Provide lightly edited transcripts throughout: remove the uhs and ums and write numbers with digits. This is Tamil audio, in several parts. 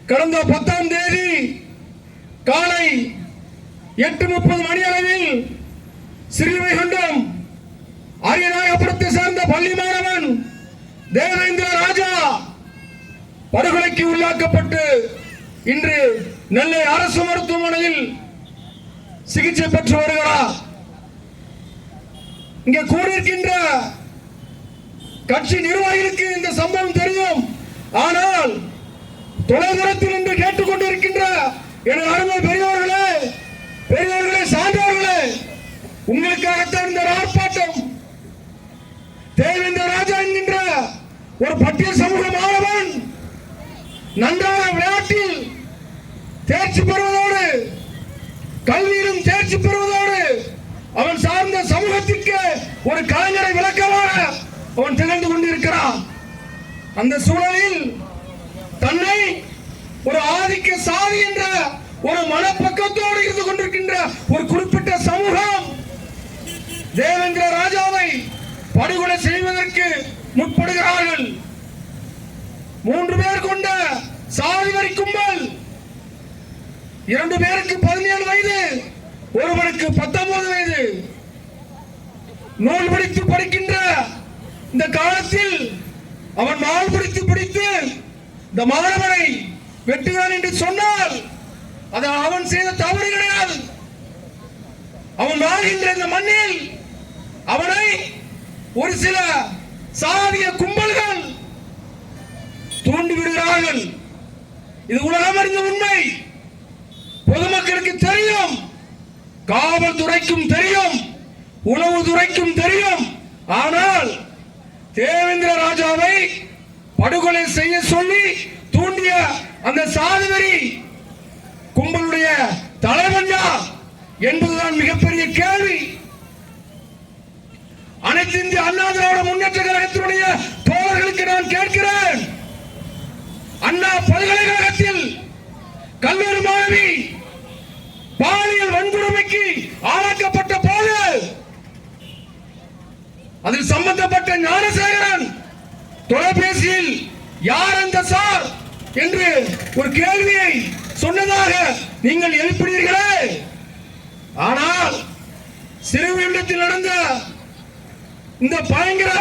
கடந்த 10ஆம் தேதி காலை 8:30 மணி அளவில் ஸ்ரீவைகுண்டம் அரியநாயகபுரத்தை சேர்ந்த பள்ளி மாணவன் தேவேந்திர ராஜா படுகொலைக்கு உள்ளாக்கப்பட்டு இன்று நெல்லை அரசு மருத்துவமனையில் சிகிச்சை பெற்று வருகிறார். இங்கே கூடியிருக்கின்ற கட்சி நிர்வாகிகளுக்கு இந்த சம்பவம் தெரியும். ஆனால் தொலைதூரத்தில் இன்று கேட்டுக்கொண்டிருக்கின்ற எனது அருமை பெரியவர்களே சான்றோர்களே, உங்களுக்காகத்தான் இந்த ஆர்ப்பாட்டம். தேவேந்திர ராஜா என்கின்ற ஒரு பட்டியல் சமூக மாணவன் நன்றாக விளையாட்டில் தேர்ச்சி பெறுவதோடு கல்வியிலும் தேர்ச்சி பெறுவதோடு அவன் சார்ந்த சமூகத்திற்கு ஒரு கலைஞரை விளக்கமாக அவன் திகழ்ந்து கொண்டிருக்கிறான். அந்த சூழலில் தன்னை ஒரு ஆதிக்க சாதி என்ற ஒரு மனப்பக்கத்தோடு இருந்து கொண்டிருக்கின்ற ஒரு குறிப்பிட்ட சமூகம் தேவேந்திர ராஜாவை படுகொலை செய்வதற்கு முற்படுகிறார்கள். 3 பேர் கொண்ட சாதி வரி கும்பல், 2 பேருக்கு 17 வயது, ஒருவனுக்கு 19 வயது. நூல் பிடித்து படிக்கின்ற இந்த காலத்தில் அவன் மால் பிடித்து இந்த மாணவனை வெட்டுகிறான் என்று சொன்னால் அது அவன் செய்த தவறு கிடையாது. அவன் வாழ்கின்ற இந்த மண்ணில் அவனை ஒரு சில சாதிய கும்பல்கள் தூண்டி விடுகிறார்கள். இது உலகம் அறிந்த உண்மை. பொதுமக்களுக்கு தெரியும், காவல்துறைக்கும் தெரியும், உளவுத்துறைக்கும் தெரியும். ஆனால் தேவேந்திர ராஜாவை படுகொலை செய்ய சொல்லி தூண்டிய அந்த சாதிவரி கும்பலுடைய தலைவன் யார் என்பதுதான் மிகப்பெரிய கேள்வி. அனைத்து இந்திய அண்ணா திராவிட முன்னேற்ற கழகத்தினுடைய தோழர்களுக்கு நான் கேட்கிறேன். அண்ணா பல்கலைக்கழகத்தில் கல்லூரி மாணவி பாலியல் வன்கொடுமைக்கு ஆளாக்கப்பட்ட போது அதில் சம்பந்தப்பட்ட ஞானசேகரன் தொலைபேசியில் யார் அந்த சார் என்று ஒரு கேள்வியை சொன்னதாக நீங்கள் எழுப்பினீர்களே. ஆனால் சிறுவிடத்தில் நடந்த இந்த பயங்கர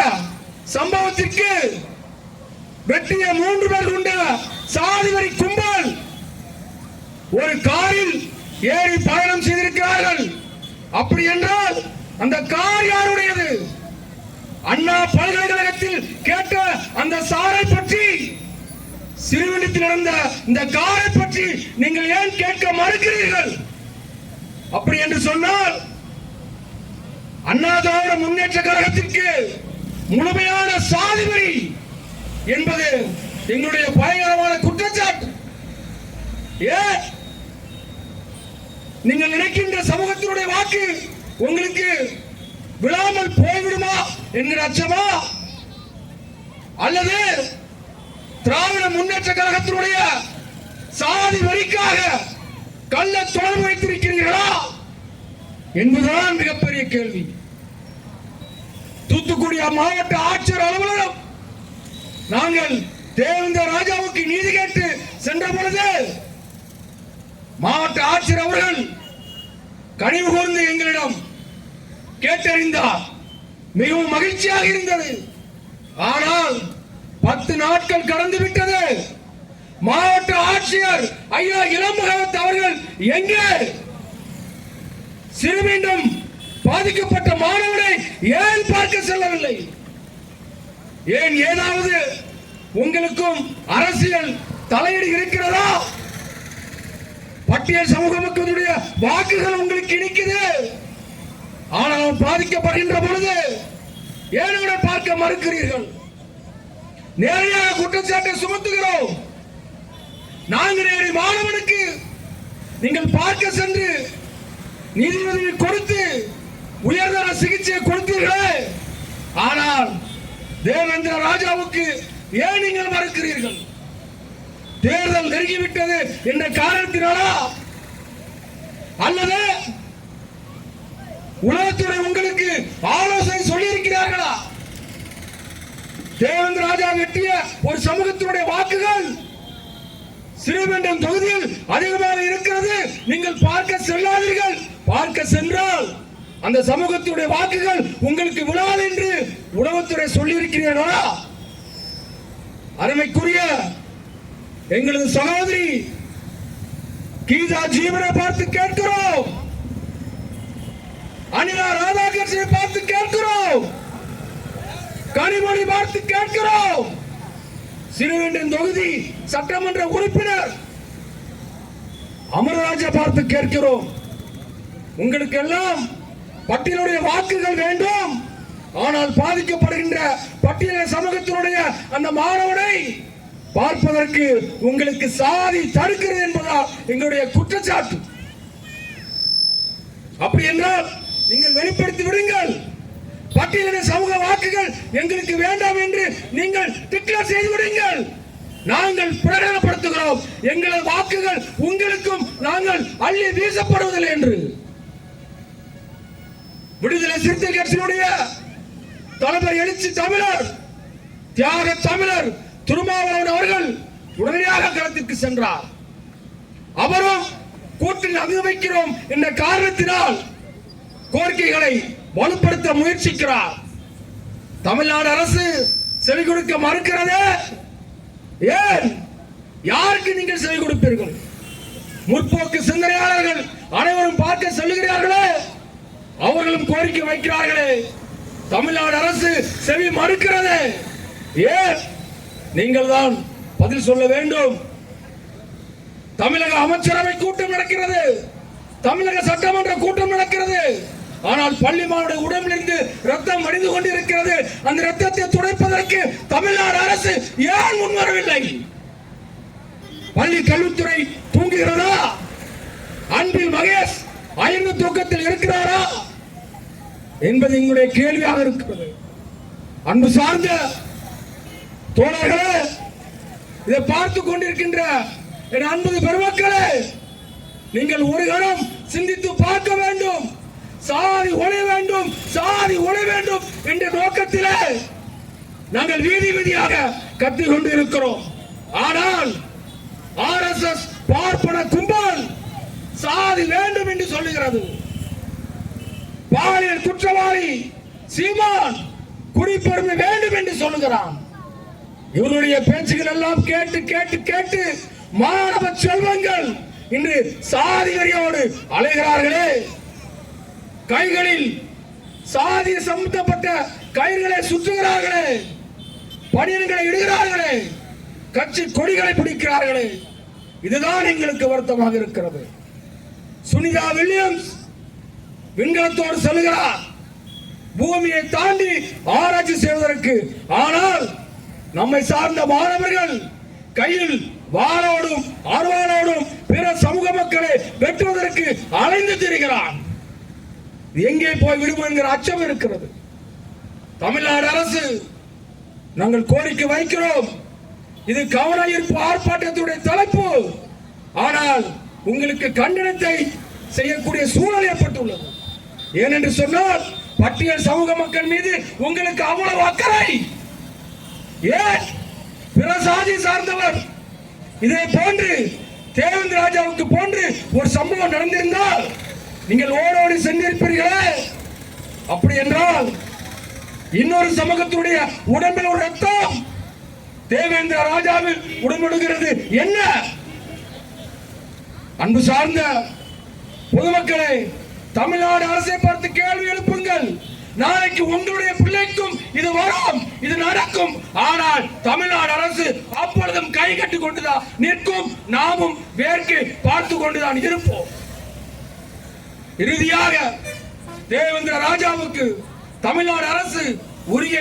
சம்பவத்திற்கு வெட்டிய 3 பேர் கொண்ட சாதிவரி கும்பல் ஒரு காரில் ஏறி பயணம் செய்திருக்கிறார்கள். அப்படி என்றால் அந்த கார் யாருடையது? அண்ணா பல்கலைக்கழகத்தில் கேட்ட அந்த சாரை பற்றி, சிறுவனத்தில் நடந்த இந்த காரை பற்றி நீங்கள் ஏன் கேட்க மறுக்கிறீர்கள்? அப்படி என்று சொன்னால் அண்ணா திராவிட முன்னேற்ற கழகத்திற்கு முழுமையான சாதிவரி என்பது எங்களுடைய பயங்கரமான குற்றச்சாட்டு. ஏன் நீங்கள் நினைக்கின்ற சமூகத்தினுடைய வாக்கு உங்களுக்கு விழாமல் போய்விடுமா என்கிற அச்சமா, அல்லது திராவிட முன்னேற்ற கழகத்தினுடைய சாதி வரிக்காக கள்ள தொடர்பு வைத்திருக்கிறீர்களா என்பதுதான் மிகப்பெரிய கேள்வி. தூத்துக்குடி மாவட்ட ஆட்சியர் அலுவலகம் நாங்கள் தேவேந்திர ராஜாவுக்கு நீதி கேட்டு சென்ற பொழுது மாவட்ட ஆட்சியர் அவர்கள் கனிவு கூர்ந்து எங்களிடம் கேட்டறிந்தார். மிகவும் மகிழ்ச்சியாக இருந்தது. ஆனால் 10 நாட்கள் கடந்து விட்டது. மாவட்ட ஆட்சியர் ஐயா இளம்பகவத் அவர்கள் எங்கே? சிறுமீண்டும் பாதிக்கப்பட்ட மாணவனை ஏன் பார்க்க செல்லவில்லை? ஏன் ஏதாவது உங்களுக்கும் அரசியல் தலையீடு இருக்கிறதா? பட்டியல் சமூக மக்களுடைய வாக்குகள் உங்களுக்கு இனிக்குது. ஆனால் பாதிக்கப்படுகின்ற பொழுது ஏன் பார்க்க மறுக்கிறீர்கள்? நேரடியாக குற்றச்சாட்டை சுமத்துகிறோம். நாங்குநேரி மாணவனுக்கு நீங்கள் பார்க்க சென்று நீதிபதி கொடுத்து உயர்தர சிகிச்சை கொடுத்தீர்களே, ஆனால் தேவேந்திர ராஜாவுக்கு ஏன் நீங்கள் மறுக்கிறீர்கள்? தேர்தல் நெருங்கிவிட்டது என்ற காரணத்தினாலா, அல்லது உளவுத்துறை உங்களுக்கு ஆலோசனை சொல்லி இருக்கிறார்களா? தேவேந்திர ராஜா வெட்டிய ஒரு சமூகத்தினுடைய வாக்குகள் ஸ்ரீவைகுண்டம் தொகுதியில் அதிகமாக இருக்கிறது. நீங்கள் பார்க்க செல்லாதீர்கள். பார்க்க சென்றால் அந்த சமூகத்துடைய வாக்குகள் உங்களுக்கு விழாது என்று உளவுத்துறை சொல்லி இருக்கிறீர்களா? அருமைக்குரிய எங்களது சகோதரி கீதா ஜீவனை பார்த்து கேட்கிறோம். அனிதா ராதாகிருஷ்ணனை பார்த்து கேட்கிறோம். கனிமொழி பார்த்து கேட்கிறோம். ஸ்ரீவைகுண்டம் தொகுதி சட்டமன்ற உறுப்பினர் அமரராஜா பார்த்து கேட்கிறோம். உங்களுக்கு எல்லாம் பட்டியலுடைய வாக்குகள் வேண்டும். ஆனால் பாதிக்கப்படுகின்ற பட்டியல சமூகத்தினுடைய அந்த மாணவனை பார்ப்பதற்கு உங்களுக்கு சாதி தடுக்கிறது என்பதால் எங்களுடைய குற்றச்சாட்டு. அப்படி என்றால் நீங்கள் வெளிப்படுத்தி விடுங்கள். பட்டியலின சமூக வாக்குகள் எங்களுக்கு வேண்டாம் என்று நீங்கள் டிக்ளேர் செய்து விடுங்கள். நாங்கள் பிரகடனப்படுத்துகிறோம், எங்களது வாக்குகள் உங்களுக்கும் நாங்கள் அள்ளி வீசப்படுவதில்லை என்று. விடுதலை சிறுத்தை கட்சியினுடைய தலைவர் எழுச்சி தமிழர், தியாக தமிழர் திருமாவளவன் அவர்கள் உடனடியாக களத்திற்கு சென்றார். அவரும் கூட்டில் அனுமதிக்கிறோம் என்ற காரணத்தினால் கோரிக்கைகளை வலுப்படுத்த முயற்சிக்கிறார். தமிழ்நாடு அரசு செவி கொடுக்க மறுக்கிறது. ஏன்? யாருக்கு நீங்கள் செவி கொடுப்பீர்கள்? முற்போக்கு சிந்தனையாளர்கள் அனைவரும் பார்க்க சொல்லுகிறார்களே, அவர்களும் கோரிக்கை வைக்கிறார்களே, தமிழ்நாடு அரசு செவி மறுக்கிறது. ஏன்? நீங்கள் தான் பதில் சொல்ல வேண்டும். தமிழக அமைச்சரவை கூட்டம் நடக்கிறது, தமிழக சட்டமன்ற கூட்டம் நடக்கிறது. ஆனால் பள்ளி மாணவருடைய உடம்பிலிருந்து ரத்தம் வடிந்து கொண்டிருக்கிறது. அந்த ரத்தத்தை துடைப்பதற்கு தமிழ்நாடு அரசு ஏன் முன்வரவில்லை? பள்ளி கல்வித்துறை தூங்குகிறதா? அன்பில் மகேஷ் அயர்ந்த தூக்கத்தில் இருக்கிறாரா என்பது எங்களுடைய கேள்வியாக இருக்கிறது. அன்பு சார்ந்த தோழர்களே, இதை பார்த்து கொண்டிருக்கின்ற என் அன்பு பெருமக்களே, நீங்கள் ஒரு கணம் சிந்தித்து பார்க்க வேண்டும். சாதி ஒழிய வேண்டும், சாதி ஒழிய வேண்டும் என்ற நோக்கத்திலே நாங்கள் வீதி வீதியாக கத்திக் கொண்டிருக்கிறோம். ஆனால் ஆர்எஸ்எஸ் பார்ப்பன கும்பல் சாதி வேண்டும் என்று சொல்லுகிறது. பாலியல் குற்றவாளி சீமான் குடிப்பெருமை வேண்டும் என்று சொல்லுகிறான். இவருடைய பேச்சுகள் எல்லாம் கேட்டு கேட்டு கேட்டு மாணவ செல்வங்கள் இன்று சாதி வெறியோடு அலைகிறார்களே. கைகளில் சாதி சம்பந்தப்பட்ட கயிறுகளை சுற்றுகிறார்களே, பணியன்களை இடுகிறார்களே, கட்சி கொடிகளை பிடிக்கிறார்களே. இதுதான் எங்களுக்கு வருத்தமாக இருக்கிறது. சுனிதா வில்லியம்ஸ் விண்கலத்தோடு செல்கிறார் பூமியை தாண்டி ஆராய்ச்சி செய்வதற்கு. ஆனால் நம்மை சார்ந்த மாணவர்கள் கையில் வாளோடும் அருவாளோடும் பிற சமூக மக்களை வெட்டுவதற்கு அலைந்து திரிகிறான். எங்கே போய் விடுவோம் என்கிற அச்சம் இருக்கிறது. தமிழ்நாடு அரசு நாங்கள் கோரிக்கை வைக்கிறோம். இது கவன ஈர்ப்பு ஆர்ப்பாட்டத்துடைய தலைப்பு. ஆனால் உங்களுக்கு கண்டனத்தை செய்யக்கூடிய சூழல் ஏற்பட்டுள்ளது. ஏனென்று சொன்னால் பட்டியல் சமூக மக்கள் மீது உங்களுக்கு அவ்வளவு அக்கறை ஏன்? பிற சாதி சார்ந்தவர் இதே போன்று தேவேந்திர ராஜாவுக்கு போன்று ஒரு சம்பவம் நடந்திருந்தால் நீங்கள் ஓடோடி சென்றிருப்பீர்களே. அப்படி என்றால் இன்னொரு சமூகத்துடைய உடம்பில் ஒரு ரத்தம் தேவேந்திர ராஜாவில் உடம்படுகிறது என்ன? அன்பு சார்ந்த பொதுமக்களே, தமிழ்நாடு அரசை பார்த்து கேள்வி எழுப்புங்கள். நாளைக்கு உங்களுடைய பிள்ளைக்கும் இது வரும், இது நடக்கும். ஆனால் தமிழ்நாடு அரசு அப்பொழுதும் கை கட்டி கொண்டுதான் நிற்கும். நாமும் வேர்க்கு பார்த்து கொண்டுதான் இருப்போம். இறுதியாக தேவேந்திர ராஜாவுக்கு தமிழ்நாடு அரசு உரிய